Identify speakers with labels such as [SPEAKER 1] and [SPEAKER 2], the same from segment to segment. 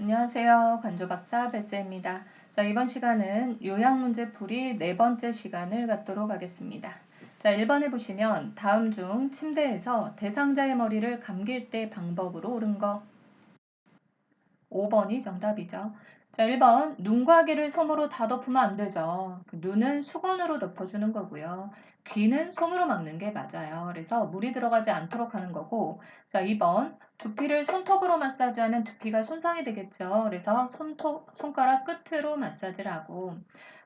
[SPEAKER 1] 안녕하세요. 간조박사 베스입니다. 자, 이번 시간은 요약문제 풀이 네 번째 시간을 갖도록 하겠습니다. 자, 1번에 보시면 다음 중 침대에서 대상자의 머리를 감길 때 방법으로 옳은 거. 5번이 정답이죠. 자, 1번 눈과 귀를 솜으로 다 덮으면 안 되죠. 눈은 수건으로 덮어주는 거고요. 귀는 솜으로 막는 게 맞아요. 그래서 물이 들어가지 않도록 하는 거고. 자, 2번 두피를 손톱으로 마사지하면 두피가 손상이 되겠죠. 그래서 손가락 끝으로 마사지를 하고.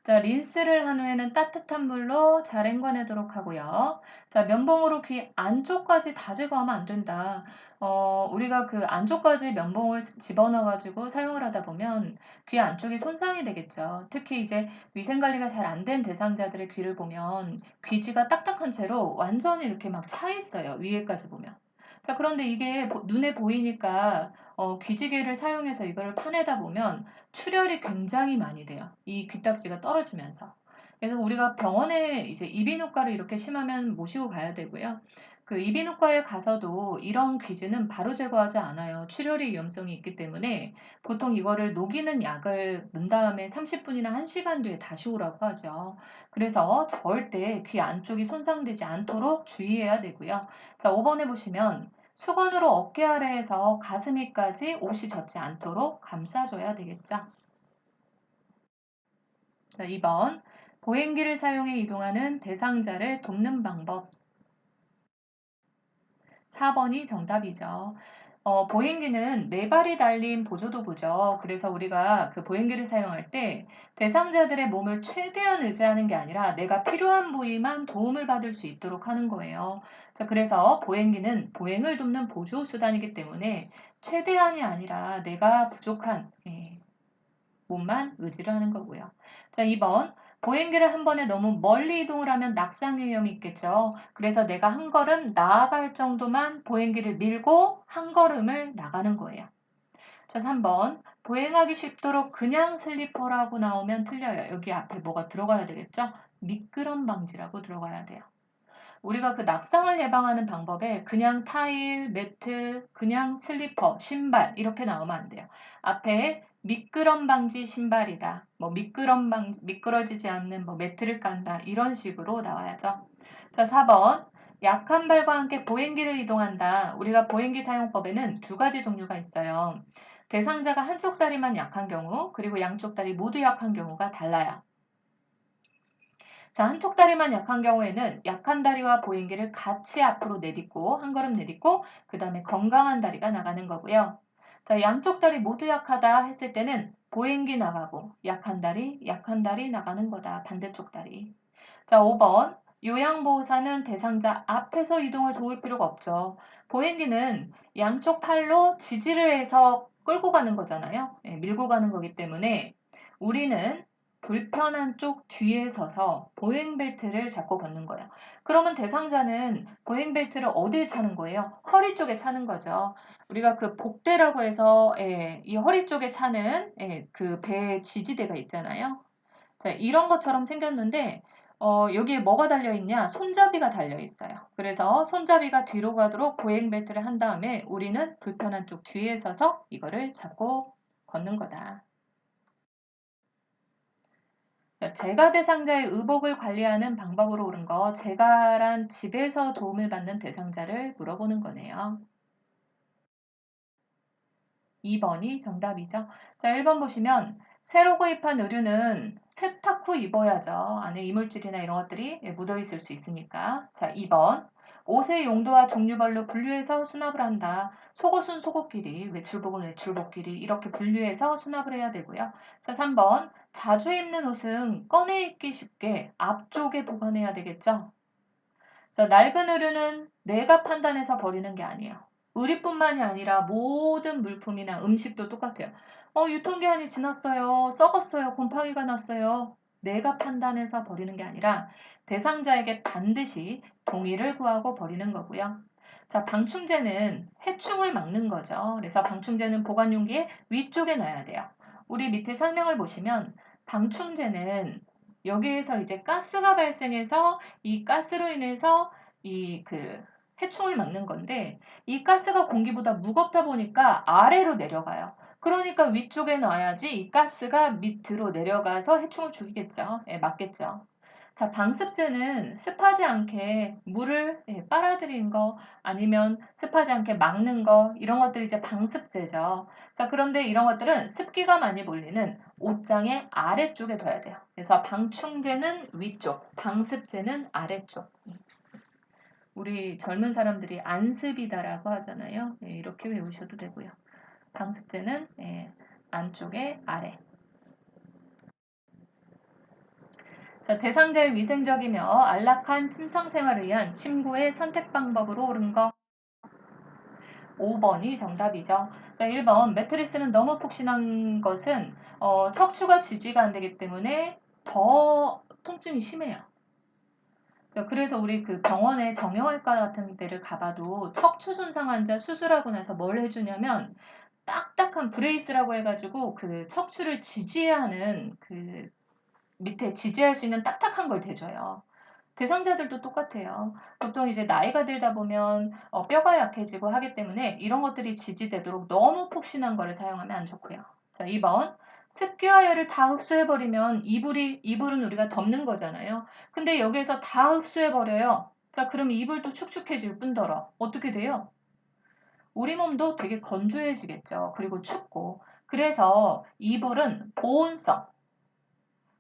[SPEAKER 1] 자, 린스를 한 후에는 따뜻한 물로 잘 헹궈내도록 하고요. 자, 면봉으로 귀 안쪽까지 다 제거하면 안 된다. 우리가 그 안쪽까지 면봉을 집어넣어가지고 사용을 하다 보면 귀 안쪽이 손상이 되겠죠. 특히 이제 위생관리가 잘 안 된 대상자들의 귀를 보면 귀지가 딱딱한 채로 완전히 이렇게 막 차 있어요. 위에까지 보면. 자, 그런데 이게 눈에 보이니까 귀지개를 사용해서 이걸 파내다 보면 출혈이 굉장히 많이 돼요. 이 귀딱지가 떨어지면서. 그래서 우리가 병원에 이제 이비인후과를 이렇게 심하면 모시고 가야 되고요. 그 이비인후과에 가서도 이런 귀지는 바로 제거하지 않아요. 출혈의 위험성이 있기 때문에 보통 이거를 녹이는 약을 넣은 다음에 30분이나 1시간 뒤에 다시 오라고 하죠. 그래서 절대 귀 안쪽이 손상되지 않도록 주의해야 되고요. 자, 5번에 보시면 수건으로 어깨 아래에서 가슴 위까지 옷이 젖지 않도록 감싸줘야 되겠죠. 자, 2번 보행기를 사용해 이동하는 대상자를 돕는 방법. 4번이 정답이죠. 보행기는 네 발이 달린 보조도구죠. 그래서 우리가 그 보행기를 사용할 때 대상자들의 몸을 최대한 의지하는 게 아니라 내가 필요한 부위만 도움을 받을 수 있도록 하는 거예요. 자, 그래서 보행기는 보행을 돕는 보조 수단이기 때문에 최대한이 아니라 내가 부족한 몸만 의지를 하는 거고요. 자, 2번. 보행기를 한 번에 너무 멀리 이동을 하면 낙상 위험이 있겠죠. 그래서 내가 한 걸음 나아갈 정도만 보행기를 밀고 한 걸음을 나가는 거예요. 자, 3번. 보행하기 쉽도록 그냥 슬리퍼라고 나오면 틀려요. 여기 앞에 뭐가 들어가야 되겠죠? 미끄럼 방지라고 들어가야 돼요. 우리가 그 낙상을 예방하는 방법에 그냥 타일, 매트, 그냥 슬리퍼, 신발 이렇게 나오면 안 돼요. 앞에 미끄럼 방지 신발이다. 뭐 미끄러지지 않는 뭐 매트를 깐다. 이런 식으로 나와야죠. 자, 4번. 약한 발과 함께 보행기를 이동한다. 우리가 보행기 사용법에는 두 가지 종류가 있어요. 대상자가 한쪽 다리만 약한 경우, 그리고 양쪽 다리 모두 약한 경우가 달라요. 자, 한쪽 다리만 약한 경우에는 약한 다리와 보행기를 같이 앞으로 내딛고 한 걸음 내딛고 그 다음에 건강한 다리가 나가는 거고요. 자, 양쪽 다리 모두 약하다 했을 때는 보행기 나가고 약한 다리 나가는 거다. 반대쪽 다리. 자, 5번. 요양보호사는 대상자 앞에서 이동을 도울 필요가 없죠. 보행기는 양쪽 팔로 지지를 해서 끌고 가는 거잖아요. 밀고 가는 거기 때문에 우리는 불편한 쪽 뒤에 서서 보행벨트를 잡고 걷는 거예요. 그러면 대상자는 보행벨트를 어디에 차는 거예요? 허리 쪽에 차는 거죠. 우리가 그 복대라고 해서 이 허리 쪽에 차는 그 배 지지대가 있잖아요. 자, 이런 것처럼 생겼는데 여기에 뭐가 달려 있냐? 손잡이가 달려 있어요. 그래서 손잡이가 뒤로 가도록 보행 벨트를 한 다음에 우리는 불편한 쪽 뒤에 서서 이거를 잡고 걷는 거다. 재가 대상자의 의복을 관리하는 방법으로 옳은 거, 재가란 집에서 도움을 받는 대상자를 물어보는 거네요. 2번이 정답이죠. 자, 1번 보시면 새로 구입한 의류는 세탁 후 입어야죠. 안에 이물질이나 이런 것들이 묻어 있을 수 있으니까. 자, 2번. 옷의 용도와 종류별로 분류해서 수납을 한다. 속옷은 속옷끼리, 외출복은 외출복끼리 이렇게 분류해서 수납을 해야 되고요. 자, 3번. 자주 입는 옷은 꺼내 입기 쉽게 앞쪽에 보관해야 되겠죠. 자, 낡은 의류는 내가 판단해서 버리는 게 아니에요. 의류뿐만이 아니라 모든 물품이나 음식도 똑같아요. 유통기한이 지났어요. 썩었어요. 곰팡이가 났어요. 내가 판단해서 버리는 게 아니라 대상자에게 반드시 동의를 구하고 버리는 거고요. 자, 방충제는 해충을 막는 거죠. 그래서 방충제는 보관 용기에 위쪽에 놔야 돼요. 우리 밑에 설명을 보시면 방충제는 여기에서 이제 가스가 발생해서 이 가스로 인해서 이 그 해충을 막는 건데 이 가스가 공기보다 무겁다 보니까 아래로 내려가요. 그러니까 위쪽에 놔야지 이 가스가 밑으로 내려가서 해충을 죽이겠죠. 예, 맞겠죠. 자, 방습제는 습하지 않게 물을 빨아들인 거 아니면 습하지 않게 막는 거 이런 것들이 이제 방습제죠. 자, 그런데 이런 것들은 습기가 많이 몰리는 옷장의 아래쪽에 둬야 돼요. 그래서 방충제는 위쪽, 방습제는 아래쪽. 우리 젊은 사람들이 안습이다라고 하잖아요. 예, 이렇게 외우셔도 되고요. 방습제는 안쪽에 아래. 자, 대상자의 위생적이며 안락한 침상 생활을 위한 침구의 선택 방법으로 옳은 거 5번이 정답이죠. 자, 1번 매트리스는 너무 푹신한 것은 척추가 지지가 안 되기 때문에 더 통증이 심해요. 자, 그래서 우리 그 병원에 정형외과 같은 데를 가봐도 척추 손상 환자 수술하고 나서 뭘 해주냐면 딱딱한 브레이스라고 해가지고 그 척추를 지지하는 그 밑에 지지할 수 있는 딱딱한 걸 대줘요. 대상자들도 똑같아요. 보통 이제 나이가 들다 보면 뼈가 약해지고 하기 때문에 이런 것들이 지지되도록 너무 푹신한 거를 사용하면 안 좋고요. 자, 2번. 습기와 열을 다 흡수해버리면 이불은 우리가 덮는 거잖아요. 근데 여기에서 다 흡수해버려요. 자, 그럼 이불도 축축해질 뿐더러 어떻게 돼요? 우리 몸도 되게 건조해지겠죠. 그리고 춥고. 그래서 이불은 보온성,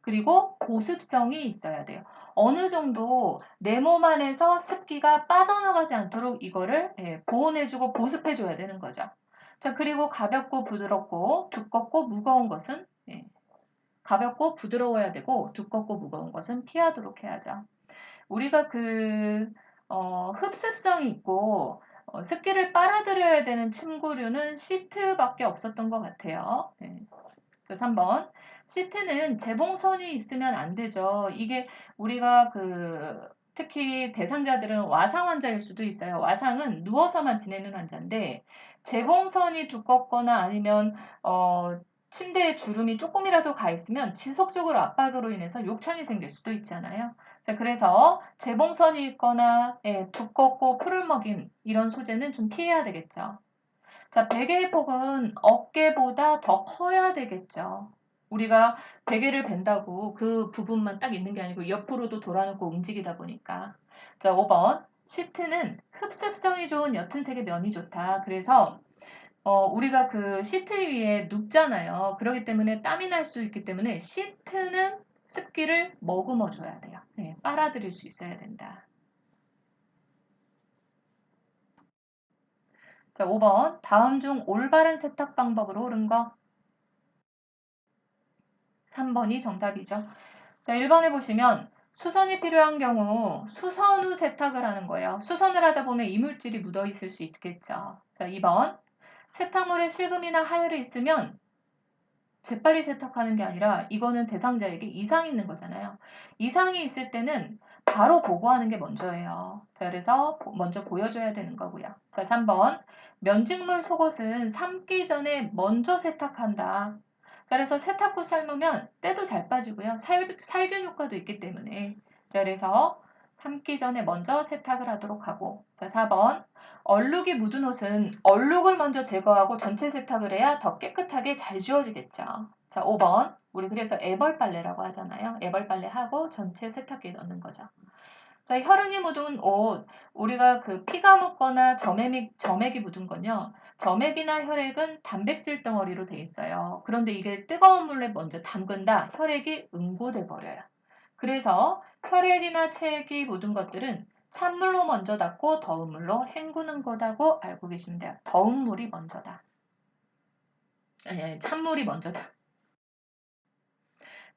[SPEAKER 1] 그리고 보습성이 있어야 돼요. 어느 정도 내 몸 안에서 습기가 빠져나가지 않도록 이거를 보온해주고 보습해줘야 되는 거죠. 자, 그리고 가볍고 부드럽고 두껍고 무거운 것은 가볍고 부드러워야 되고 두껍고 무거운 것은 피하도록 해야죠. 우리가 흡습성이 있고 습기를 빨아들여야 되는 침구류는 시트밖에 없었던 것 같아요. 3번. 시트는 재봉선이 있으면 안 되죠. 이게 우리가 특히 대상자들은 와상 환자일 수도 있어요. 와상은 누워서만 지내는 환자인데 재봉선이 두껍거나 아니면 침대에 주름이 조금이라도 가 있으면 지속적으로 압박으로 인해서 욕창이 생길 수도 있잖아요. 자, 그래서 재봉선이 있거나 두껍고 풀을 먹인 이런 소재는 좀 피해야 되겠죠. 자, 베개의 폭은 어깨보다 더 커야 되겠죠. 우리가 베개를 벤다고 그 부분만 딱 있는 게 아니고 옆으로도 돌아놓고 움직이다 보니까. 자, 5번. 시트는 흡습성이 좋은 옅은 색의 면이 좋다. 그래서 우리가 그 시트 위에 눕잖아요. 그렇기 때문에 땀이 날 수 있기 때문에 시트는 습기를 머금어 줘야 돼요. 빨아들일 수 있어야 된다. 자, 5번. 다음 중 올바른 세탁 방법으로 옳은 거 3번이 정답이죠. 자, 1번에 보시면 수선이 필요한 경우 수선 후 세탁을 하는 거예요. 수선을 하다 보면 이물질이 묻어 있을 수 있겠죠. 자, 2번. 세탁물에 실금이나 하열이 있으면 재빨리 세탁하는 게 아니라 이거는 대상자에게 이상이 있는 거잖아요. 이상이 있을 때는 바로 보고하는 게 먼저예요. 자, 그래서 먼저 보여줘야 되는 거고요. 자, 3번. 면직물 속옷은 삶기 전에 먼저 세탁한다. 그래서 세탁 후 삶으면 때도 잘 빠지고요. 살균 효과도 있기 때문에. 자, 그래서 삶기 전에 먼저 세탁을 하도록 하고. 자, 4번. 얼룩이 묻은 옷은 얼룩을 먼저 제거하고 전체 세탁을 해야 더 깨끗하게 잘 지워지겠죠. 자, 5번. 우리 그래서 애벌 빨래라고 하잖아요. 애벌 빨래하고 전체 세탁기에 넣는 거죠. 자, 혈흔이 묻은 옷, 우리가 피가 묻거나 점액이 묻은 건요. 점액이나 혈액은 단백질 덩어리로 돼 있어요. 그런데 이게 뜨거운 물에 먼저 담근다. 혈액이 응고돼 버려요. 그래서 혈액이나 체액이 묻은 것들은 찬물로 먼저 닦고 더운 물로 헹구는 거다고 알고 계시면 돼요. 더운 물이 먼저다. 아니, 찬물이 먼저다.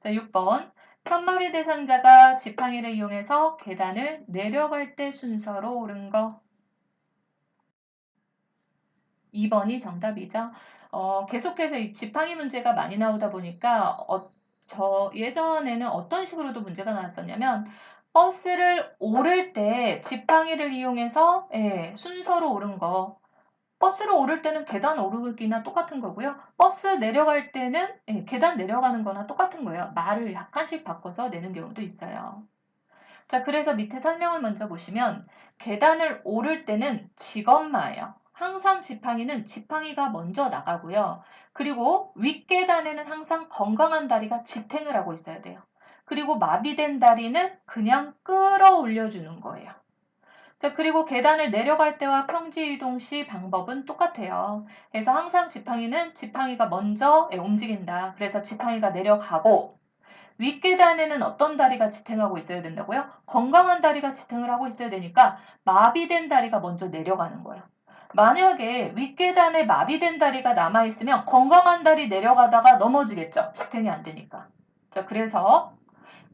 [SPEAKER 1] 자, 6번. 편마비 대상자가 지팡이를 이용해서 계단을 내려갈 때 순서로 옳은 거 2번이 정답이죠. 계속해서 이 지팡이 문제가 많이 나오다 보니까 예전에는 어떤 식으로도 문제가 나왔었냐면 버스를 오를 때 지팡이를 이용해서 순서로 오른 거. 버스를 오를 때는 계단 오르기나 똑같은 거고요. 버스 내려갈 때는 계단 내려가는 거나 똑같은 거예요. 말을 약간씩 바꿔서 내는 경우도 있어요. 자, 그래서 밑에 설명을 먼저 보시면 계단을 오를 때는 직엄마예요. 항상 지팡이는 지팡이가 먼저 나가고요. 그리고 윗계단에는 항상 건강한 다리가 지탱을 하고 있어야 돼요. 그리고 마비된 다리는 그냥 끌어올려주는 거예요. 자, 그리고 계단을 내려갈 때와 평지 이동 시 방법은 똑같아요. 그래서 항상 지팡이가 먼저 움직인다. 그래서 지팡이가 내려가고 윗계단에는 어떤 다리가 지탱하고 있어야 된다고요? 건강한 다리가 지탱을 하고 있어야 되니까 마비된 다리가 먼저 내려가는 거예요. 만약에 윗계단에 마비된 다리가 남아있으면 건강한 다리 내려가다가 넘어지겠죠. 지탱이 안 되니까. 자, 그래서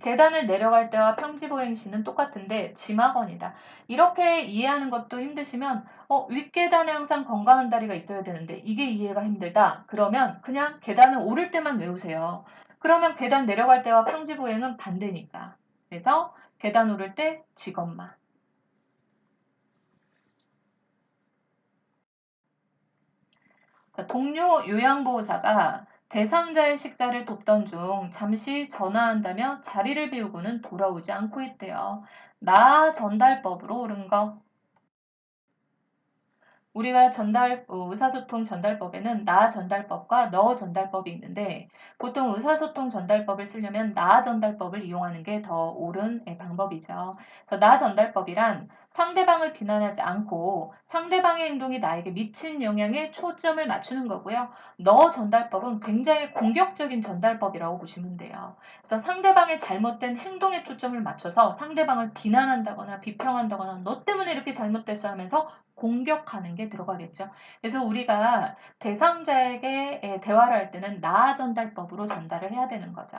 [SPEAKER 1] 계단을 내려갈 때와 평지보행시는 똑같은데 지막원이다. 이렇게 이해하는 것도 힘드시면 윗계단에 항상 건강한 다리가 있어야 되는데 이게 이해가 힘들다. 그러면 그냥 계단을 오를 때만 외우세요. 그러면 계단 내려갈 때와 평지보행은 반대니까. 그래서 계단 오를 때 지것만. 동료 요양보호사가 대상자의 식사를 돕던 중 잠시 전화한다며 자리를 비우고는 돌아오지 않고 있대요. 나 전달법으로 옳은 거. 우리가 의사소통 전달법에는 나 전달법과 너 전달법이 있는데 보통 의사소통 전달법을 쓰려면 나 전달법을 이용하는 게 더 옳은 방법이죠. 그래서 나 전달법이란 상대방을 비난하지 않고 상대방의 행동이 나에게 미친 영향에 초점을 맞추는 거고요. 너 전달법은 굉장히 공격적인 전달법이라고 보시면 돼요. 그래서 상대방의 잘못된 행동에 초점을 맞춰서 상대방을 비난한다거나 비평한다거나 너 때문에 이렇게 잘못됐어 하면서 공격하는 게 들어가겠죠. 그래서 우리가 대상자에게 대화를 할 때는 나 전달법으로 전달을 해야 되는 거죠.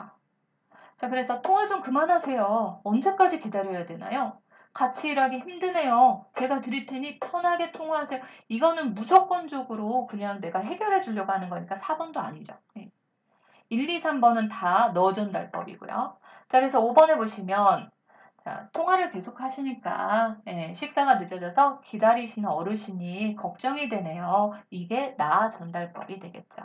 [SPEAKER 1] 자, 그래서 통화 좀 그만하세요. 언제까지 기다려야 되나요? 같이 일하기 힘드네요. 제가 드릴 테니 편하게 통화하세요. 이거는 무조건적으로 그냥 내가 해결해 주려고 하는 거니까 4번도 아니죠. 네. 1, 2, 3번은 다 너 전달법이고요. 자, 그래서 5번에 보시면 자, 통화를 계속 하시니까 식사가 늦어져서 기다리시는 어르신이 걱정이 되네요. 이게 나 전달법이 되겠죠.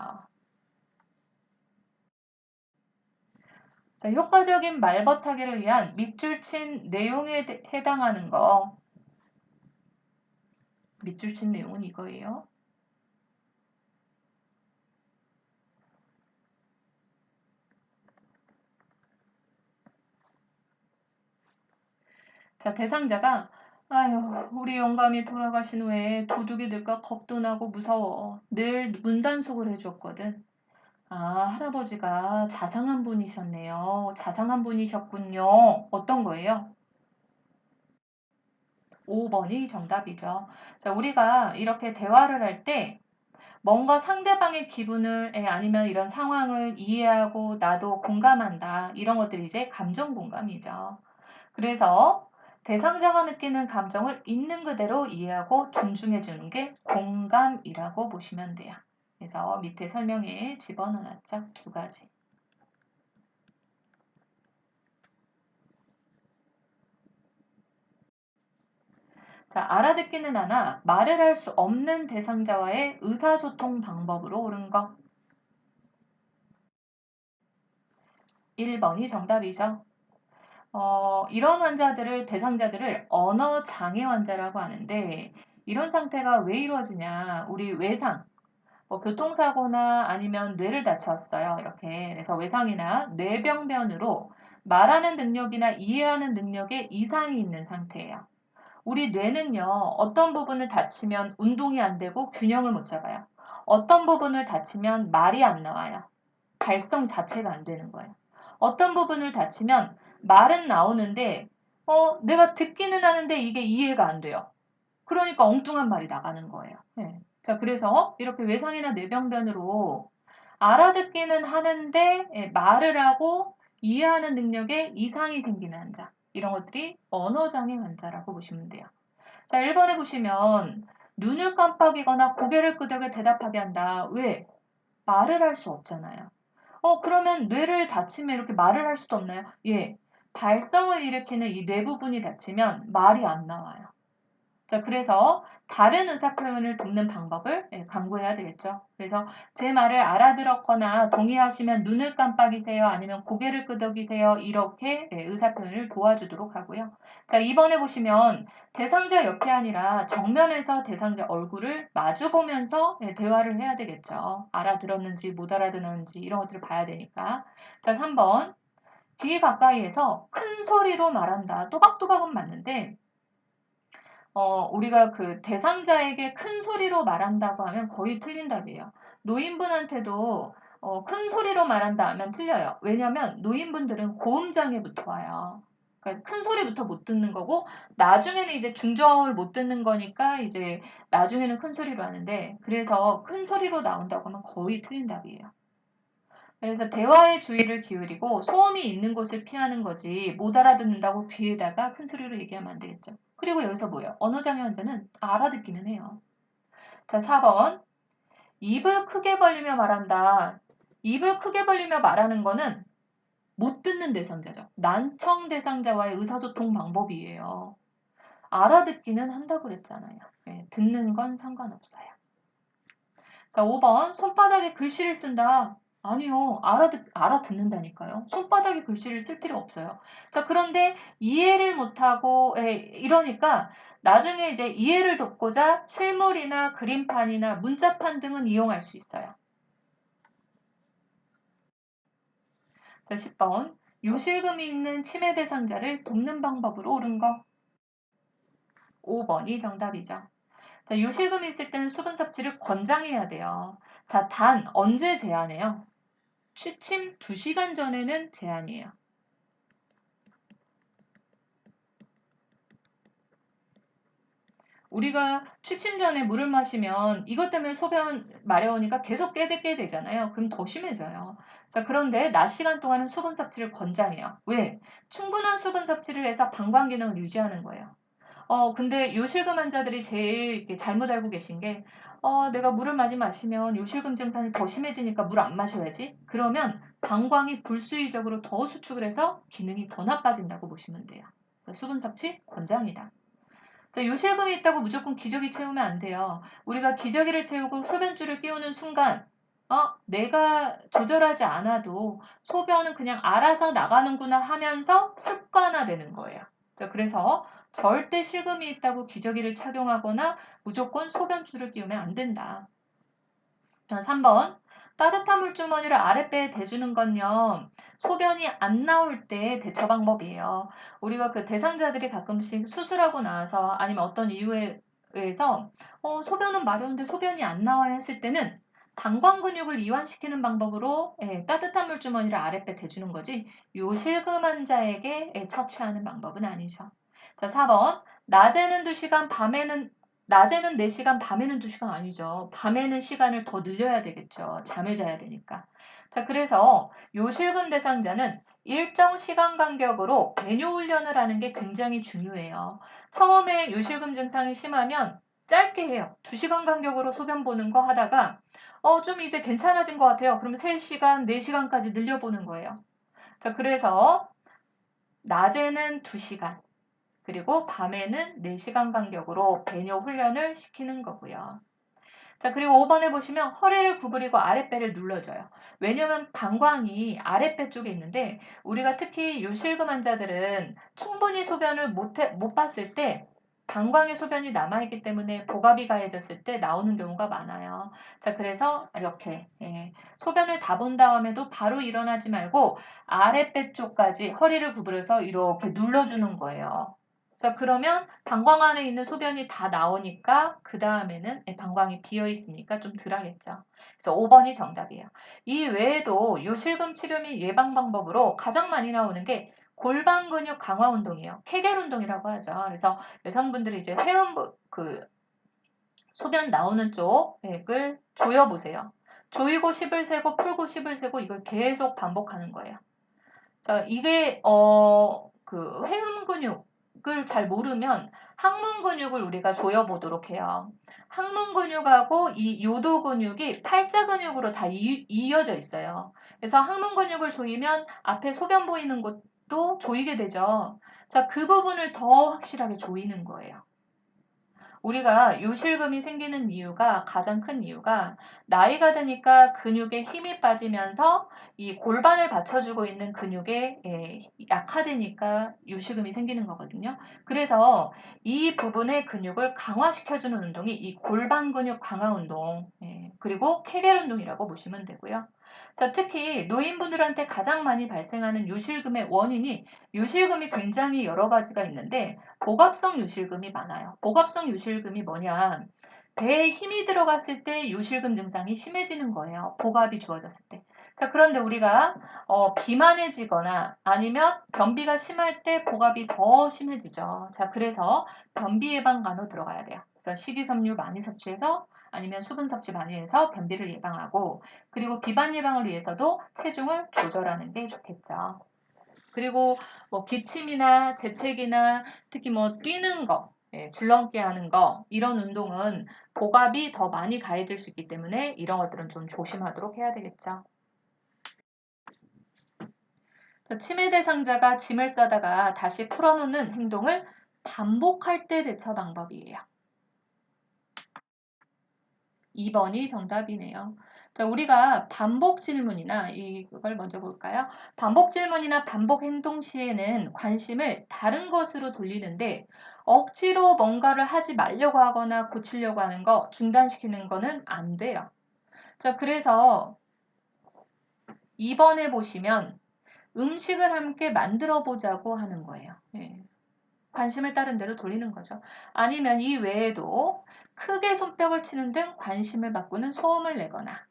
[SPEAKER 1] 자, 효과적인 말버타기를 위한 밑줄 친 내용에 해당하는 거. 밑줄 친 내용은 이거예요. 자, 대상자가 아유, 우리 영감이 돌아가신 후에 도둑이 들까 겁도 나고 무서워. 늘 문단속을 해줬거든. 아, 할아버지가 자상한 분이셨네요. 자상한 분이셨군요. 어떤 거예요? 5번이 정답이죠. 자, 우리가 이렇게 대화를 할 때 뭔가 상대방의 기분을 아니면 이런 상황을 이해하고 나도 공감한다. 이런 것들이 이제 감정 공감이죠. 그래서 대상자가 느끼는 감정을 있는 그대로 이해하고 존중해 주는 게 공감이라고 보시면 돼요. 그래서 밑에 설명에 집어넣어놨죠. 두 가지. 자, 알아듣기는 하나 말을 할 수 없는 대상자와의 의사소통 방법으로 옳은 거. 1번이 정답이죠. 이런 대상자들을 언어장애 환자라고 하는데, 이런 상태가 왜 이루어지냐. 우리 외상, 교통사고나 아니면 뇌를 다쳤어요. 이렇게. 그래서 외상이나 뇌병변으로 말하는 능력이나 이해하는 능력에 이상이 있는 상태예요. 우리 뇌는요, 어떤 부분을 다치면 운동이 안 되고 균형을 못 잡아요. 어떤 부분을 다치면 말이 안 나와요. 발성 자체가 안 되는 거예요. 어떤 부분을 다치면 말은 나오는데, 내가 듣기는 하는데 이게 이해가 안 돼요. 그러니까 엉뚱한 말이 나가는 거예요. 네. 자, 그래서 이렇게 외상이나 뇌병변으로 알아듣기는 하는데 말을 하고 이해하는 능력에 이상이 생기는 환자. 이런 것들이 언어장애 환자라고 보시면 돼요. 자, 1번에 보시면 눈을 깜빡이거나 고개를 끄덕여 대답하게 한다. 왜? 말을 할 수 없잖아요. 그러면 뇌를 다치면 이렇게 말을 할 수도 없나요? 예. 발성을 일으키는 이 뇌 부분이 다치면 말이 안 나와요. 자, 그래서 다른 의사 표현을 돕는 방법을 강구해야 되겠죠. 그래서 제 말을 알아들었거나 동의하시면 눈을 깜빡이세요. 아니면 고개를 끄덕이세요. 이렇게 의사 표현을 도와주도록 하고요. 자, 이번에 보시면 대상자 옆이 아니라 정면에서 대상자 얼굴을 마주 보면서 대화를 해야 되겠죠. 알아들었는지 못 알아들었는지 이런 것들을 봐야 되니까. 자, 3번. 귀 가까이에서 큰 소리로 말한다. 또박또박은 맞는데 우리가 그 대상자에게 큰 소리로 말한다고 하면 거의 틀린 답이에요. 노인분한테도 큰 소리로 말한다 하면 틀려요. 왜냐하면 노인분들은 고음장애부터 와요. 그러니까 큰 소리부터 못 듣는 거고 나중에는 이제 중저음을 못 듣는 거니까 이제 나중에는 큰 소리로 하는데 그래서 큰 소리로 나온다고 하면 거의 틀린 답이에요. 그래서 대화에 주의를 기울이고 소음이 있는 곳을 피하는 거지 못 알아듣는다고 귀에다가 큰 소리로 얘기하면 안 되겠죠. 그리고 여기서 뭐예요? 언어장애 환자는 알아듣기는 해요. 자, 4번. 입을 크게 벌리며 말한다. 입을 크게 벌리며 말하는 거는 못 듣는 대상자죠. 난청 대상자와의 의사소통 방법이에요. 알아듣기는 한다고 그랬잖아요. 네, 듣는 건 상관없어요. 자, 5번. 손바닥에 글씨를 쓴다. 아니요. 알아듣는다니까요. 손바닥에 글씨를 쓸 필요 없어요. 자, 그런데 이해를 못하고, 이러니까 나중에 이제 이해를 돕고자 실물이나 그림판이나 문자판 등은 이용할 수 있어요. 자, 10번. 요실금이 있는 치매 대상자를 돕는 방법으로 옳은 거. 5번이 정답이죠. 자, 요실금이 있을 때는 수분 섭취를 권장해야 돼요. 자, 단 언제 제한해요? 취침 2시간 전에는 제한이에요. 우리가 취침 전에 물을 마시면 이것 때문에 소변 마려우니까 계속 깨게 되잖아요. 그럼 더 심해져요. 자, 그런데 낮 시간 동안은 수분 섭취를 권장해요. 왜? 충분한 수분 섭취를 해서 방광 기능을 유지하는 거예요. 근데 요실금 환자들이 제일 이렇게 잘못 알고 계신 게, 내가 물을 많이 마시면 요실금 증상이 더 심해지니까 물 안 마셔야지. 그러면 방광이 불수의적으로 더 수축을 해서 기능이 더 나빠진다고 보시면 돼요. 수분 섭취 권장이다. 자, 요실금이 있다고 무조건 기저귀 채우면 안 돼요. 우리가 기저귀를 채우고 소변줄을 끼우는 순간, 내가 조절하지 않아도 소변은 그냥 알아서 나가는구나 하면서 습관화되는 거예요. 자, 그래서 절대 실금이 있다고 기저귀를 착용하거나 무조건 소변줄을 끼우면 안 된다. 자, 3번. 따뜻한 물주머니를 아랫배에 대주는 건요. 소변이 안 나올 때 대처 방법이에요. 우리가 그 대상자들이 가끔씩 수술하고 나서 아니면 어떤 이유에 의해서 소변은 마려운데 소변이 안 나와야 했을 때는 방광 근육을 이완시키는 방법으로 따뜻한 물주머니를 아랫배 대주는 거지 요실금 환자에게 처치하는 방법은 아니죠. 자, 4번. 낮에는 4시간, 밤에는 2시간 아니죠. 밤에는 시간을 더 늘려야 되겠죠. 잠을 자야 되니까. 자, 그래서 요실금 대상자는 일정 시간 간격으로 배뇨 훈련을 하는 게 굉장히 중요해요. 처음에 요실금 증상이 심하면 짧게 해요. 2시간 간격으로 소변 보는 거 하다가 좀 이제 괜찮아진 것 같아요. 그럼 3시간, 4시간까지 늘려보는 거예요. 자, 그래서 낮에는 2시간, 그리고 밤에는 4시간 간격으로 배뇨 훈련을 시키는 거고요. 자, 그리고 5번에 보시면 허리를 구부리고 아랫배를 눌러줘요. 왜냐면 방광이 아랫배 쪽에 있는데 우리가 특히 요실금 환자들은 충분히 소변을 못 봤을 때 방광에 소변이 남아있기 때문에 복압이 가해졌을 때 나오는 경우가 많아요. 자, 그래서 이렇게 소변을 다 본 다음에도 바로 일어나지 말고 아랫배 쪽까지 허리를 구부려서 이렇게 눌러주는 거예요. 자, 그러면 방광 안에 있는 소변이 다 나오니까 그 다음에는 방광이 비어 있으니까 좀 덜하겠죠. 그래서 5번이 정답이에요. 이 외에도 요실금 치료 및 예방 방법으로 가장 많이 나오는 게 골반 근육 강화 운동이에요. 케겔 운동이라고 하죠. 그래서 여성분들이 이제 회음부 소변 나오는 쪽을 조여 보세요. 조이고 10을 세고 풀고 10을 세고 이걸 계속 반복하는 거예요. 자, 이게 그 회음 근육을 잘 모르면 항문 근육을 우리가 조여 보도록 해요. 항문 근육하고 이 요도 근육이 팔자 근육으로 다 이어져 있어요. 그래서 항문 근육을 조이면 앞에 소변 보이는 곳도 조이게 되죠. 자, 그 부분을 더 확실하게 조이는 거예요. 우리가 요실금이 생기는 이유가 가장 큰 이유가 나이가 드니까 근육에 힘이 빠지면서 이 골반을 받쳐주고 있는 근육에 약화되니까 요실금이 생기는 거거든요. 그래서 이 부분의 근육을 강화시켜주는 운동이 이 골반 근육 강화 운동, 그리고 케겔 운동이라고 보시면 되고요. 자, 특히 노인분들한테 가장 많이 발생하는 요실금의 원인이 요실금이 굉장히 여러 가지가 있는데 복압성 요실금이 많아요. 복압성 요실금이 뭐냐? 배에 힘이 들어갔을 때 요실금 증상이 심해지는 거예요. 복압이 주어졌을 때. 자, 그런데 우리가 비만해지거나 아니면 변비가 심할 때 복압이 더 심해지죠. 자, 그래서 변비 예방 간호 들어가야 돼요. 그래서 식이섬유 많이 섭취해서 아니면 수분 섭취 많이 해서 변비를 예방하고 그리고 비만 예방을 위해서도 체중을 조절하는 게 좋겠죠. 그리고 뭐 기침이나 재채기나 특히 뭐 뛰는 거, 줄넘기 하는 거 이런 운동은 복압이 더 많이 가해질 수 있기 때문에 이런 것들은 좀 조심하도록 해야 되겠죠. 치매 대상자가 짐을 싸다가 다시 풀어놓는 행동을 반복할 때 대처 방법이에요. 2번이 정답이네요. 자, 우리가 반복 질문이나 이걸 먼저 볼까요? 반복 질문이나 반복 행동 시에는 관심을 다른 것으로 돌리는데 억지로 뭔가를 하지 말려고 하거나 고치려고 하는 거 중단시키는 거는 안 돼요. 자, 그래서 2번에 보시면 음식을 함께 만들어 보자고 하는 거예요. 관심을 다른 데로 돌리는 거죠. 아니면 이 외에도 크게 손뼉을 치는 등 관심을 바꾸는 소음을 내거나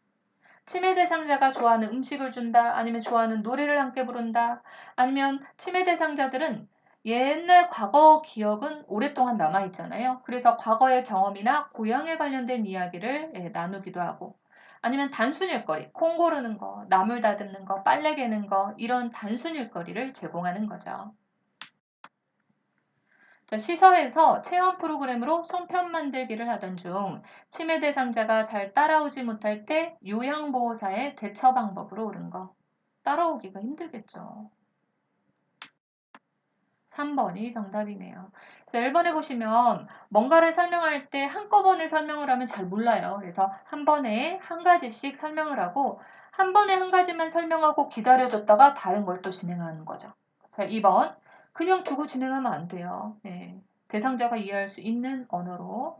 [SPEAKER 1] 치매 대상자가 좋아하는 음식을 준다, 아니면 좋아하는 노래를 함께 부른다, 아니면 치매 대상자들은 옛날 과거 기억은 오랫동안 남아있잖아요. 그래서 과거의 경험이나 고향에 관련된 이야기를 나누기도 하고, 아니면 단순 일거리, 콩 고르는 거, 나물 다듬는 거, 빨래 개는 거, 이런 단순 일거리를 제공하는 거죠. 시설에서 체험 프로그램으로 송편 만들기를 하던 중 치매 대상자가 잘 따라오지 못할 때 요양보호사의 대처 방법으로 옳은 거. 따라오기가 힘들겠죠. 3번이 정답이네요. 1번에 보시면 뭔가를 설명할 때 한꺼번에 설명을 하면 잘 몰라요. 그래서 한 번에 한 가지씩 설명을 하고 한 번에 한 가지만 설명하고 기다려줬다가 다른 걸 또 진행하는 거죠. 2번 그냥 두고 진행하면 안 돼요. 대상자가 이해할 수 있는 언어로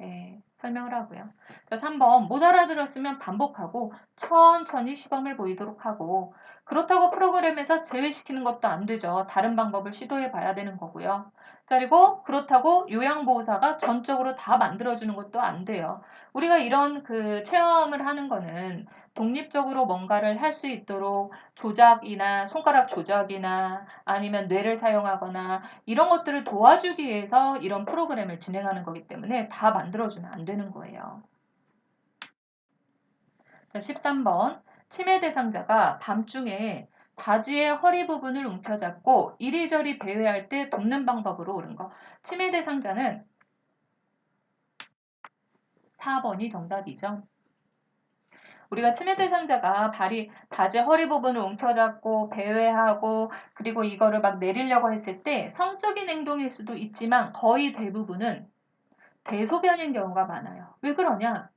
[SPEAKER 1] 설명을 하고요. 3번 못 알아들었으면 반복하고 천천히 시범을 보이도록 하고 그렇다고 프로그램에서 제외시키는 것도 안 되죠. 다른 방법을 시도해 봐야 되는 거고요. 그리고 그렇다고 요양보호사가 전적으로 다 만들어주는 것도 안 돼요. 우리가 이런 그 체험을 하는 거는 독립적으로 뭔가를 할 수 있도록 조작이나 손가락 조작이나 아니면 뇌를 사용하거나 이런 것들을 도와주기 위해서 이런 프로그램을 진행하는 거기 때문에 다 만들어주면 안 되는 거예요. 13번 치매 대상자가 밤중에 바지의 허리 부분을 움켜잡고 이리저리 배회할 때 돕는 방법으로 옳은 거. 치매 대상자는 4번이 정답이죠. 우리가 치매 대상자가 바지 허리 부분을 움켜잡고 배회하고 그리고 이거를 막 내리려고 했을 때 성적인 행동일 수도 있지만 거의 대부분은 대소변인 경우가 많아요. 왜 그러냐?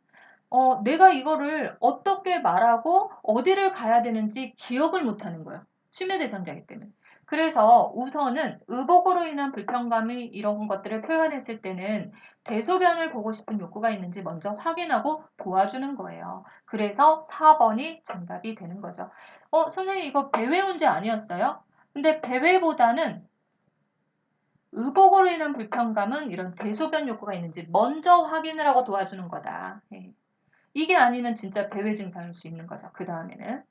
[SPEAKER 1] 내가 이거를 어떻게 말하고 어디를 가야 되는지 기억을 못하는 거예요. 치매 대상자이기 때문에. 그래서 우선은 의복으로 인한 불편감이 이런 것들을 표현했을 때는 대소변을 보고 싶은 욕구가 있는지 먼저 확인하고 도와주는 거예요. 그래서 4번이 정답이 되는 거죠. 선생님 이거 배회 문제 아니었어요? 근데 배회보다는 의복으로 인한 불편감은 이런 대소변 욕구가 있는지 먼저 확인을 하고 도와주는 거다. 이게 아니면 진짜 배회 증상일 수 있는 거죠. 그 다음에는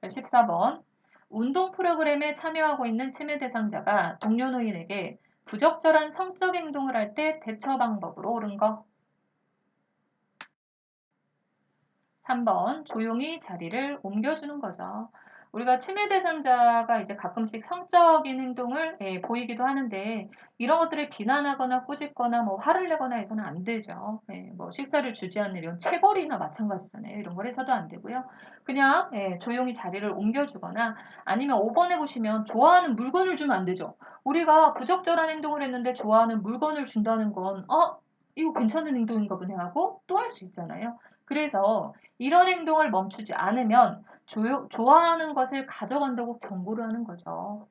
[SPEAKER 1] 14번 운동 프로그램에 참여하고 있는 치매 대상자가 동료 노인에게 부적절한 성적 행동을 할 때 대처 방법으로 옳은 거. 3번 조용히 자리를 옮겨주는 거죠. 우리가 치매 대상자가 이제 가끔씩 성적인 행동을 보이기도 하는데 이런 것들을 비난하거나 꾸짖거나 뭐 화를 내거나 해서는 안 되죠. 뭐 식사를 주지 않는 이런 체벌이나 마찬가지잖아요. 이런 걸 해서도 안 되고요. 그냥 조용히 자리를 옮겨주거나 아니면 5번에 보시면 좋아하는 물건을 주면 안 되죠. 우리가 부적절한 행동을 했는데 좋아하는 물건을 준다는 건 이거 괜찮은 행동인가 보네 하고 또 할 수 있잖아요. 그래서 이런 행동을 멈추지 않으면 좋아하는 것을 가져간다고 경고를 하는 거죠.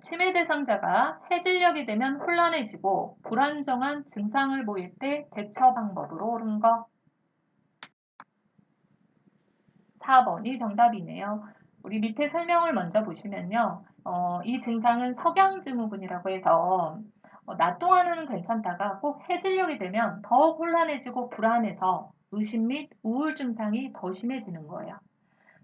[SPEAKER 1] 치매 대상자가 해질녘이 되면 혼란해지고 불안정한 증상을 보일 때 대처 방법으로 옳은 거 4번이 정답이네요. 우리 밑에 설명을 먼저 보시면요. 이 증상은 석양증후군이라고 해서 낮 동안은 괜찮다가 꼭 해질녘이 되면 더욱 혼란해지고 불안해서 의심 및 우울 증상이 더 심해지는 거예요.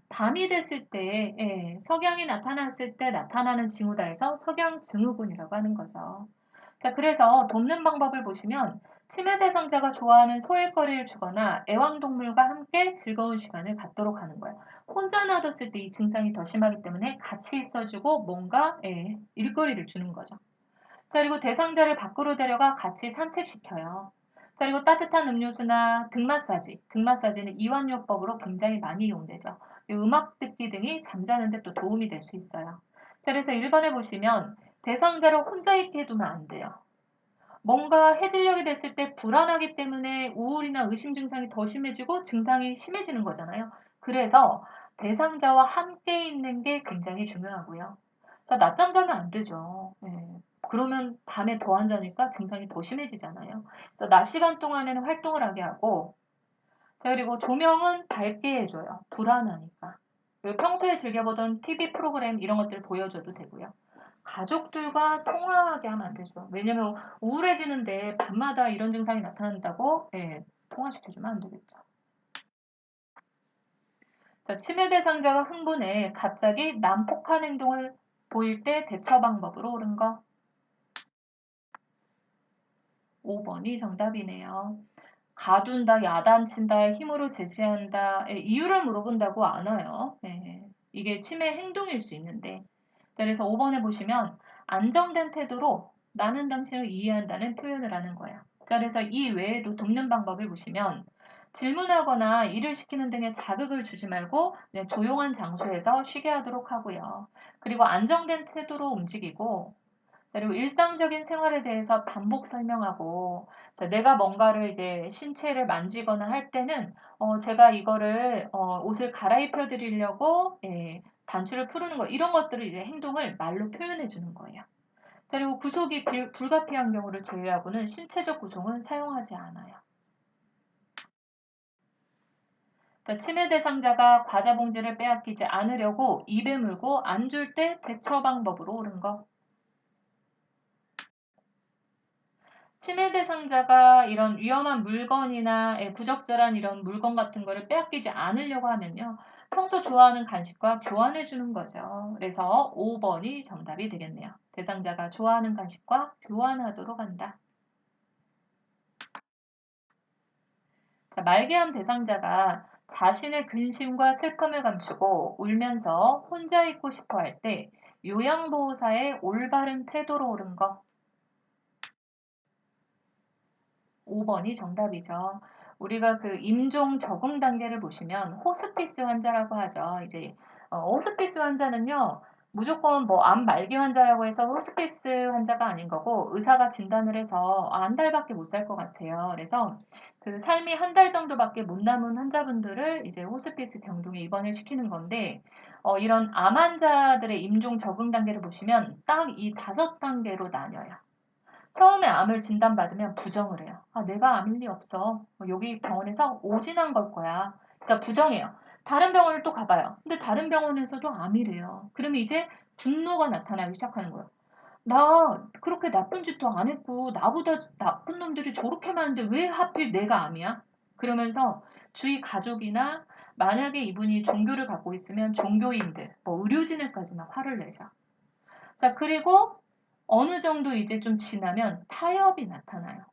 [SPEAKER 1] 밤이 됐을 때, 석양이 나타났을 때 나타나는 징후다 해서 석양증후군이라고 하는 거죠. 자, 그래서 돕는 방법을 보시면 치매 대상자가 좋아하는 소일거리를 주거나 애완동물과 함께 즐거운 시간을 갖도록 하는 거예요. 혼자 놔뒀을 때 이 증상이 더 심하기 때문에 같이 있어주고 뭔가 일거리를 주는 거죠. 자, 그리고 대상자를 밖으로 데려가 같이 산책시켜요. 자, 그리고 따뜻한 음료수나 등 마사지. 등 마사지는 이완요법으로 굉장히 많이 이용되죠. 음악 듣기 등이 잠자는 데 또 도움이 될 수 있어요. 자, 그래서 1번에 보시면 대상자를 혼자 있게 해두면 안 돼요. 뭔가 해질녘이 됐을 때 불안하기 때문에 우울이나 의심 증상이 더 심해지고 증상이 심해지는 거잖아요. 그래서 대상자와 함께 있는 게 굉장히 중요하고요. 자, 낮잠 자면 안 되죠. 그러면 밤에 더 안 자니까 증상이 더 심해지잖아요. 그래서 낮 시간 동안에는 활동을 하게 하고, 자, 그리고 조명은 밝게 해줘요. 불안하니까. 그리고 평소에 즐겨보던 TV 프로그램 이런 것들 보여줘도 되고요. 가족들과 통화하게 하면 안 되죠. 왜냐면 우울해지는데 밤마다 이런 증상이 나타난다고 통화시켜주면 안 되겠죠. 자, 치매 대상자가 흥분해 갑자기 난폭한 행동을 보일 때 대처 방법으로 옳은 거 5번이 정답이네요. 가둔다, 야단친다, 힘으로 제지한다, 이유를 물어본다고 안 와요. 이게 치매 행동일 수 있는데. 그래서 5번에 보시면 안정된 태도로 나는 당신을 이해한다는 표현을 하는 거예요. 자, 그래서 이 외에도 돕는 방법을 보시면 질문하거나 일을 시키는 등의 자극을 주지 말고 그냥 조용한 장소에서 쉬게 하도록 하고요. 그리고 안정된 태도로 움직이고 그리고 일상적인 생활에 대해서 반복 설명하고 자, 내가 뭔가를 이제 신체를 만지거나 할 때는 제가 이거를 옷을 갈아입혀 드리려고 단추를 푸르는 거 이런 것들을 이제 행동을 말로 표현해 주는 거예요. 자, 그리고 구속이 불가피한 경우를 제외하고는 신체적 구속은 사용하지 않아요. 자, 치매 대상자가 과자 봉지를 빼앗기지 않으려고 입에 물고 안 줄 때 대처 방법으로 옳은 거. 치매 대상자가 이런 위험한 물건이나 부적절한 이런 물건 같은 거를 빼앗기지 않으려고 하면요. 평소 좋아하는 간식과 교환해 주는 거죠. 그래서 5번이 정답이 되겠네요. 대상자가 좋아하는 간식과 교환하도록 한다. 자, 말기암 대상자가 자신의 근심과 슬픔을 감추고 울면서 혼자 있고 싶어 할 때 요양보호사의 올바른 태도로 옳은 거. 5번이 정답이죠. 우리가 그 임종 적응 단계를 보시면 호스피스 환자라고 하죠. 이제 호스피스 환자는요. 무조건 뭐 암 말기 환자라고 해서 호스피스 환자가 아닌 거고 의사가 진단을 해서 한 달밖에 못 살 것 같아요. 그래서 그 삶이 한 달 정도밖에 못 남은 환자분들을 이제 호스피스 병동에 입원을 시키는 건데 이런 암 환자들의 임종 적응 단계를 보시면 딱 이 5단계로 나뉘어요. 처음에 암을 진단받으면 부정을 해요. 내가 암일 리 없어. 여기 병원에서 오진한 걸 거야. 그래서 부정해요. 다른 병원을 또 가봐요. 근데 다른 병원에서도 암이래요. 그러면 이제 분노가 나타나기 시작하는 거예요. 나 그렇게 나쁜 짓도 안 했고 나보다 나쁜 놈들이 저렇게 많은데 왜 하필 내가 암이야? 그러면서 주위 가족이나 만약에 이분이 종교를 갖고 있으면 종교인들, 뭐 의료진에까지 막 화를 내죠. 자, 그리고 어느 정도 이제 좀 지나면 타협이 나타나요.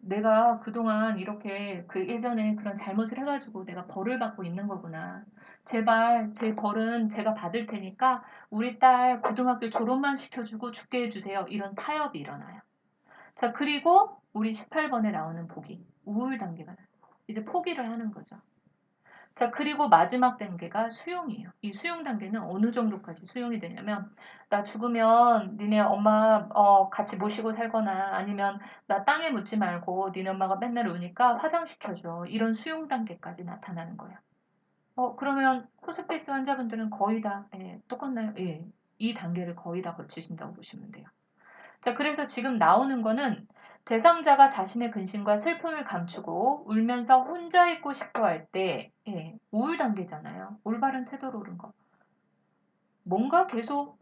[SPEAKER 1] 내가 그동안 이렇게 그 예전에 그런 잘못을 해가지고 내가 벌을 받고 있는 거구나. 제발 제 벌은 제가 받을 테니까 우리 딸 고등학교 졸업만 시켜주고 죽게 해주세요. 이런 타협이 일어나요. 자, 그리고 우리 18번에 나오는 포기. 우울 단계가 나요. 이제 포기를 하는 거죠. 자, 그리고 마지막 단계가 수용이에요. 이 수용 단계는 어느 정도까지 수용이 되냐면, 나 죽으면 니네 엄마 같이 모시고 살거나 아니면 나 땅에 묻지 말고 니네 엄마가 맨날 우니까 화장시켜줘. 이런 수용 단계까지 나타나는 거예요. 그러면 호스피스 환자분들은 거의 다 똑같나요? 예. 이 단계를 거의 다 거치신다고 보시면 돼요. 자, 그래서 지금 나오는 거는 대상자가 자신의 근심과 슬픔을 감추고 울면서 혼자 있고 싶어 할 때, 우울 단계잖아요. 올바른 태도로 오른 거. 뭔가 계속,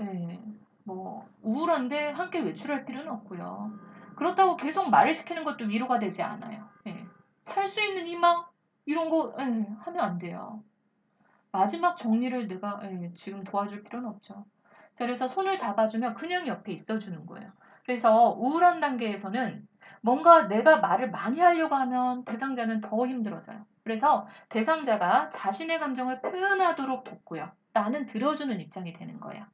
[SPEAKER 1] 우울한데 함께 외출할 필요는 없고요. 그렇다고 계속 말을 시키는 것도 위로가 되지 않아요. 살 수 있는 희망? 이런 거, 하면 안 돼요. 마지막 정리를 내가 지금 도와줄 필요는 없죠. 자, 그래서 손을 잡아주면 그냥 옆에 있어주는 거예요. 그래서 우울한 단계에서는 뭔가 내가 말을 많이 하려고 하면 대상자는 더 힘들어져요. 그래서 대상자가 자신의 감정을 표현하도록 돕고요. 나는 들어주는 입장이 되는 거예요.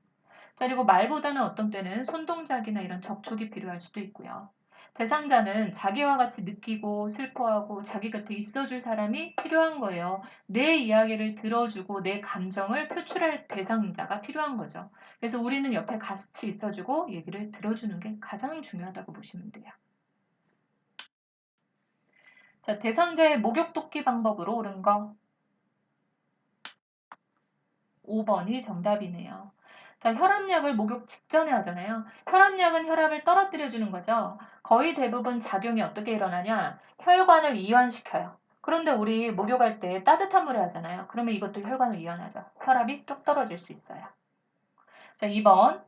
[SPEAKER 1] 자, 그리고 말보다는 어떤 때는 손동작이나 이런 접촉이 필요할 수도 있고요. 대상자는 자기와 같이 느끼고 슬퍼하고 자기 곁에 있어줄 사람이 필요한 거예요. 내 이야기를 들어주고 내 감정을 표출할 대상자가 필요한 거죠. 그래서 우리는 옆에 같이 있어주고 얘기를 들어주는 게 가장 중요하다고 보시면 돼요. 자, 대상자의 목욕 돕기 방법으로 옳은 거 5번이 정답이네요. 자, 혈압약을 목욕 직전에 하잖아요. 혈압약은 혈압을 떨어뜨려 주는 거죠. 거의 대부분 작용이 어떻게 일어나냐? 혈관을 이완시켜요. 그런데 우리 목욕할 때 따뜻한 물에 하잖아요. 그러면 이것도 혈관을 이완하죠. 혈압이 뚝 떨어질 수 있어요. 자, 2번.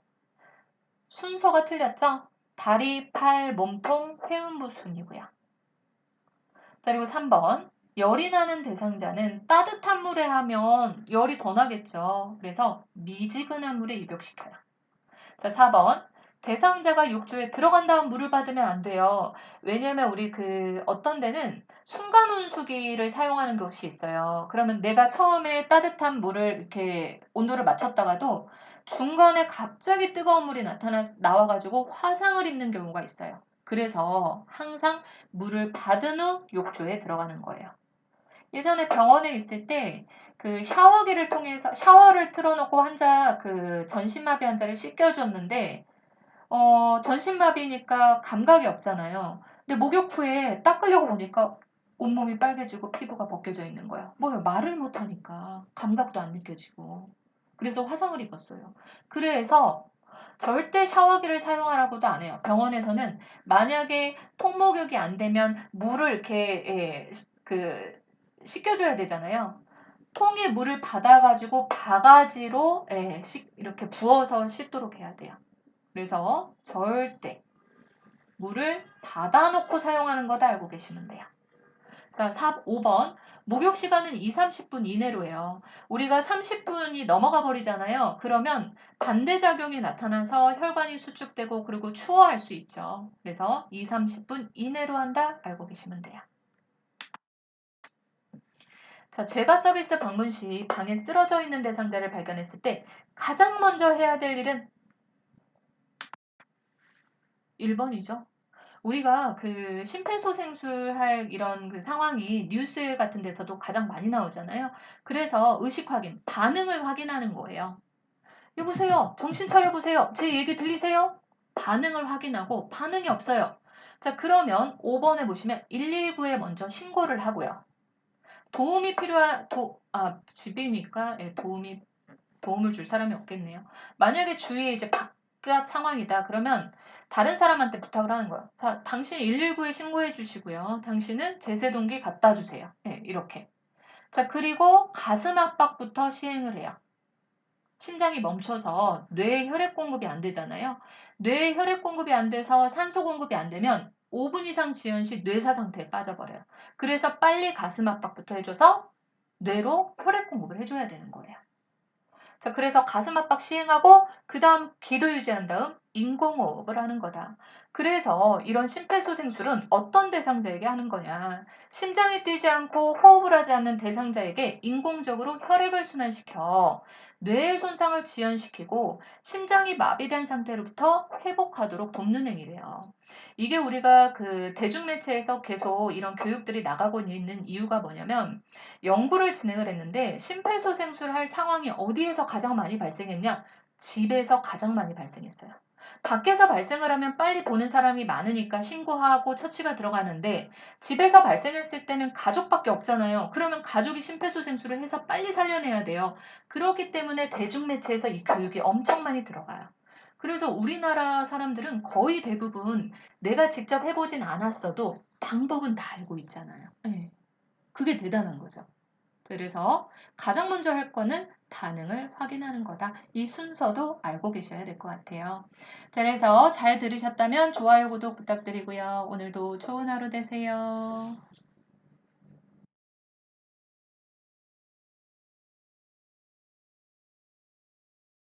[SPEAKER 1] 순서가 틀렸죠? 다리, 팔, 몸통, 회음부 순이고요. 자, 그리고 3번. 열이 나는 대상자는 따뜻한 물에 하면 열이 더 나겠죠. 그래서 미지근한 물에 입욕시켜요. 자, 4번. 대상자가 욕조에 들어간 다음 물을 받으면 안 돼요. 왜냐면 우리 어떤 데는 순간 온수기를 사용하는 것이 있어요. 그러면 내가 처음에 따뜻한 물을 이렇게 온도를 맞췄다가도 중간에 갑자기 뜨거운 물이 나와가지고 화상을 입는 경우가 있어요. 그래서 항상 물을 받은 후 욕조에 들어가는 거예요. 예전에 병원에 있을 때 그 샤워기를 통해서 샤워를 틀어놓고 전신마비 환자를 씻겨줬는데 전신마비니까 감각이 없잖아요. 근데 목욕 후에 닦으려고 보니까 온몸이 빨개지고 피부가 벗겨져 있는 거예요. 뭐요? 말을 못하니까 감각도 안 느껴지고. 그래서 화상을 입었어요. 그래서 절대 샤워기를 사용하라고도 안 해요. 병원에서는 만약에 통목욕이 안 되면 물을 이렇게 씻겨줘야 되잖아요. 통에 물을 받아가지고 바가지로 이렇게 부어서 씻도록 해야 돼요. 그래서 절대 물을 받아놓고 사용하는 거다 알고 계시면 돼요. 자, 5번. 목욕 시간은 2, 30분 이내로 해요. 우리가 30분이 넘어가 버리잖아요. 그러면 반대작용이 나타나서 혈관이 수축되고 그리고 추워할 수 있죠. 그래서 2, 30분 이내로 한다 알고 계시면 돼요. 자, 제가 서비스 방문 시 방에 쓰러져 있는 대상자를 발견했을 때 가장 먼저 해야 될 일은 1번이죠. 우리가 심폐소생술 이런 상황이 뉴스 같은 데서도 가장 많이 나오잖아요. 그래서 의식 확인, 반응을 확인하는 거예요. 여보세요? 정신 차려보세요. 제 얘기 들리세요? 반응을 확인하고 반응이 없어요. 자, 그러면 5번에 보시면 119에 먼저 신고를 하고요. 도움이 집이니까 도움을 줄 사람이 없겠네요. 만약에 주위에 이제 바깥 상황이다. 그러면 다른 사람한테 부탁을 하는 거예요. 자, 당신 119에 신고해 주시고요. 당신은 제세동기 갖다 주세요. 이렇게. 자, 그리고 가슴 압박부터 시행을 해요. 심장이 멈춰서 뇌에 혈액 공급이 안 되잖아요. 뇌에 혈액 공급이 안 돼서 산소 공급이 안 되면 5분 이상 지연 시 뇌사 상태에 빠져버려요. 그래서 빨리 가슴 압박부터 해줘서 뇌로 혈액 공급을 해줘야 되는 거예요. 자, 그래서 가슴 압박 시행하고 그 다음 기도 유지한 다음 인공호흡을 하는 거다. 그래서 이런 심폐소생술은 어떤 대상자에게 하는 거냐? 심장이 뛰지 않고 호흡을 하지 않는 대상자에게 인공적으로 혈액을 순환시켜 뇌의 손상을 지연시키고 심장이 마비된 상태로부터 회복하도록 돕는 행위래요. 이게 우리가 그 대중매체에서 계속 이런 교육들이 나가고 있는 이유가 뭐냐면 연구를 진행을 했는데 심폐소생술을 할 상황이 어디에서 가장 많이 발생했냐? 집에서 가장 많이 발생했어요. 밖에서 발생을 하면 빨리 보는 사람이 많으니까 신고하고 처치가 들어가는데 집에서 발생했을 때는 가족밖에 없잖아요. 그러면 가족이 심폐소생술을 해서 빨리 살려내야 돼요. 그렇기 때문에 대중매체에서 이 교육이 엄청 많이 들어가요. 그래서 우리나라 사람들은 거의 대부분 내가 직접 해보진 않았어도 방법은 다 알고 있잖아요. 네. 그게 대단한 거죠. 그래서 가장 먼저 할 거는 반응을 확인하는 거다. 이 순서도 알고 계셔야 될 것 같아요. 자, 그래서 잘 들으셨다면 좋아요, 구독 부탁드리고요. 오늘도 좋은 하루 되세요.